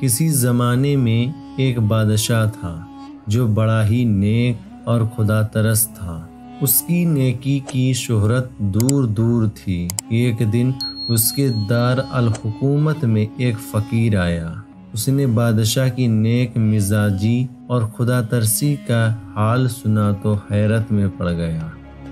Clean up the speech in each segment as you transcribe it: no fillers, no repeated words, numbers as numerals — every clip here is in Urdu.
کسی زمانے میں ایک بادشاہ تھا جو بڑا ہی نیک اور خدا ترست تھا۔ اس کی نیکی کی شہرت دور دور تھی۔ ایک دن اس کے دار الحکومت میں ایک فقیر آیا۔ اس نے بادشاہ کی نیک مزاجی اور خدا ترسی کا حال سنا تو حیرت میں پڑ گیا۔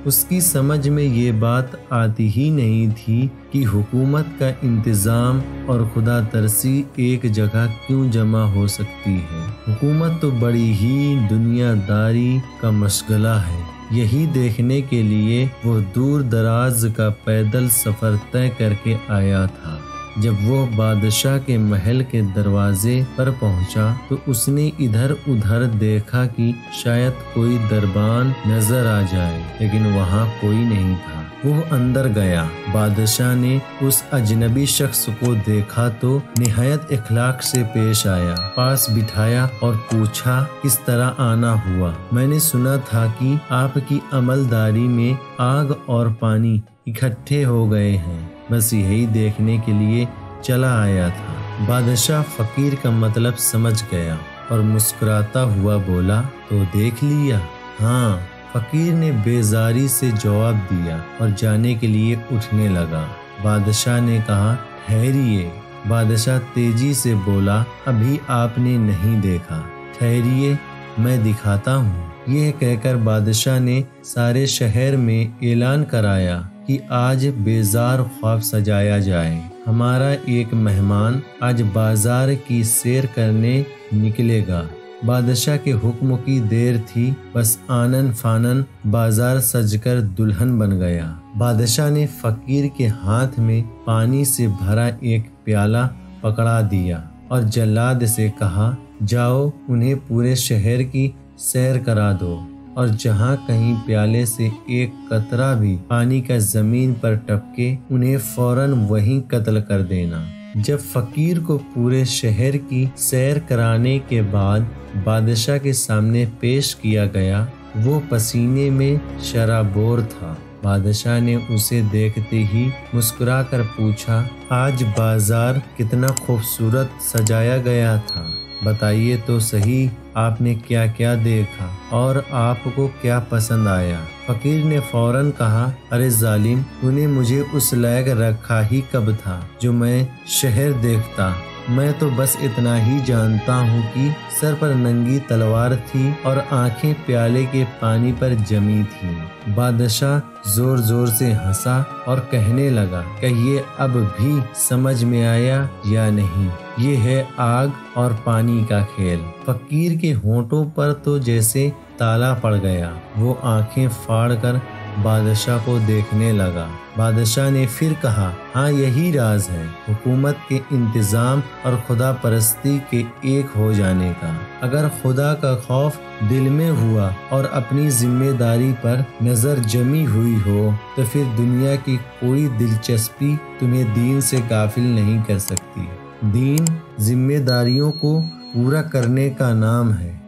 اس کی سمجھ میں یہ بات آتی ہی نہیں تھی کہ حکومت کا انتظام اور خدا ترسی ایک جگہ کیوں جمع ہو سکتی ہے۔ حکومت تو بڑی ہی دنیا داری کا مشغلہ ہے۔ یہی دیکھنے کے لیے وہ دور دراز کا پیدل سفر طے کر کے آیا تھا۔ جب وہ بادشاہ کے محل کے دروازے پر پہنچا تو اس نے ادھر ادھر دیکھا کہ شاید کوئی دربان نظر آ جائے، لیکن وہاں کوئی نہیں تھا۔ وہ اندر گیا۔ بادشاہ نے اس اجنبی شخص کو دیکھا تو نہایت اخلاق سے پیش آیا، پاس بٹھایا اور پوچھا کس طرح آنا ہوا۔ میں نے سنا تھا کہ آپ کی عملداری میں آگ اور پانی اکٹھے ہو گئے ہیں، بس یہی دیکھنے کے لیے چلا آیا تھا۔ بادشاہ فقیر کا مطلب سمجھ گیا اور مسکراتا ہوا بولا، تو دیکھ لیا؟ ہاں، فقیر نے بیزاری سے جواب دیا اور جانے کے لیے اٹھنے لگا۔ بادشاہ نے کہا، ٹھہریے۔ بادشاہ تیزی سے بولا، ابھی آپ نے نہیں دیکھا، ٹھہریے، میں دکھاتا ہوں۔ یہ کہہ کر بادشاہ نے سارے شہر میں اعلان کرایا کہ آج بیزار خواب سجایا جائے۔ ہمارا ایک مہمان آج بازار کی سیر کرنے نکلے گا۔ بادشاہ کے حکم کی دیر تھی، بس آنن فانن بازار سج کر دلہن بن گیا۔ بادشاہ نے فقیر کے ہاتھ میں پانی سے بھرا ایک پیالہ پکڑا دیا اور جلاد سے کہا، جاؤ انہیں پورے شہر کی سیر کرا دو اور جہاں کہیں پیالے سے ایک قطرہ بھی پانی کا زمین پر ٹپکے انہیں فوراً وہیں قتل کر دینا۔ جب فقیر کو پورے شہر کی سیر کرانے کے بعد بادشاہ کے سامنے پیش کیا گیا، وہ پسینے میں شرابور تھا۔ بادشاہ نے اسے دیکھتے ہی مسکرا کر پوچھا، آج بازار کتنا خوبصورت سجایا گیا تھا، بتائیے تو صحیح آپ نے کیا کیا دیکھا اور آپ کو کیا پسند آیا؟ فقیر نے فوراً کہا، ارے ظالم، تو نے مجھے اس لائق رکھا ہی کب تھا جو میں شہر دیکھتا؟ میں تو بس اتنا ہی جانتا ہوں کہ سر پر ننگی تلوار تھی اور آنکھیں پیالے کے پانی پر جمی تھیں۔ بادشاہ زور زور سے ہنسا اور کہنے لگا، کہیے اب بھی سمجھ میں آیا یا نہیں؟ یہ ہے آگ اور پانی کا کھیل۔ فقیر کے ہونٹوں پر تو جیسے تالا پڑ گیا۔ وہ آنکھیں پھاڑ کر بادشاہ کو دیکھنے لگا۔ بادشاہ نے پھر کہا، ہاں یہی راز ہے حکومت کے انتظام اور خدا پرستی کے ایک ہو جانے کا۔ اگر خدا کا خوف دل میں ہوا اور اپنی ذمہ داری پر نظر جمی ہوئی ہو تو پھر دنیا کی کوئی دلچسپی تمہیں دین سے غافل نہیں کر سکتی۔ دین ذمہ داریوں کو پورا کرنے کا نام ہے۔